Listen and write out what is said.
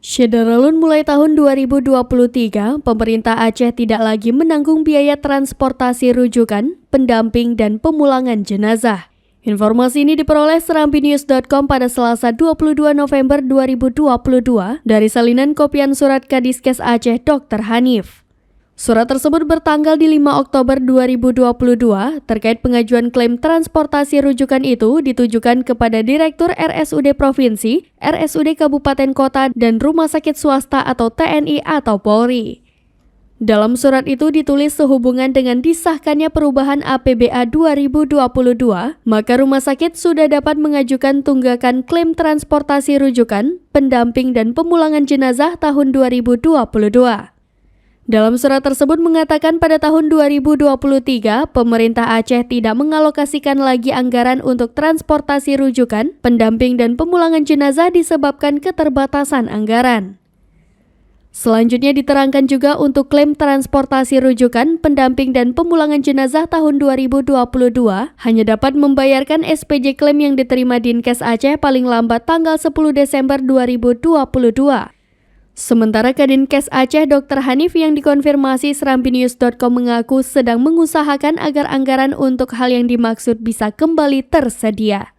Syederalun mulai tahun 2023, pemerintah Aceh tidak lagi menanggung biaya transportasi rujukan, pendamping, dan pemulangan jenazah. Informasi ini diperoleh serambinews.com pada Selasa 22 November 2022 dari salinan kopian surat Kadiskes Aceh Dr. Hanif. Surat tersebut bertanggal di 5 Oktober 2022 terkait pengajuan klaim transportasi rujukan itu ditujukan kepada Direktur RSUD Provinsi, RSUD Kabupaten Kota, dan Rumah Sakit Swasta atau TNI atau Polri. Dalam surat itu ditulis sehubungan dengan disahkannya perubahan APBA 2022, maka rumah sakit sudah dapat mengajukan tunggakan klaim transportasi rujukan, pendamping, dan pemulangan jenazah tahun 2022. Dalam surat tersebut mengatakan pada tahun 2023, pemerintah Aceh tidak mengalokasikan lagi anggaran untuk transportasi rujukan, pendamping, dan pemulangan jenazah disebabkan keterbatasan anggaran. Selanjutnya diterangkan juga untuk klaim transportasi rujukan, pendamping, dan pemulangan jenazah tahun 2022 hanya dapat membayarkan SPJ klaim yang diterima Dinkes Aceh paling lambat tanggal 10 Desember 2022. Sementara Kadinkes Aceh Dr. Hanif yang dikonfirmasi serambinews.com mengaku sedang mengusahakan agar anggaran untuk hal yang dimaksud bisa kembali tersedia.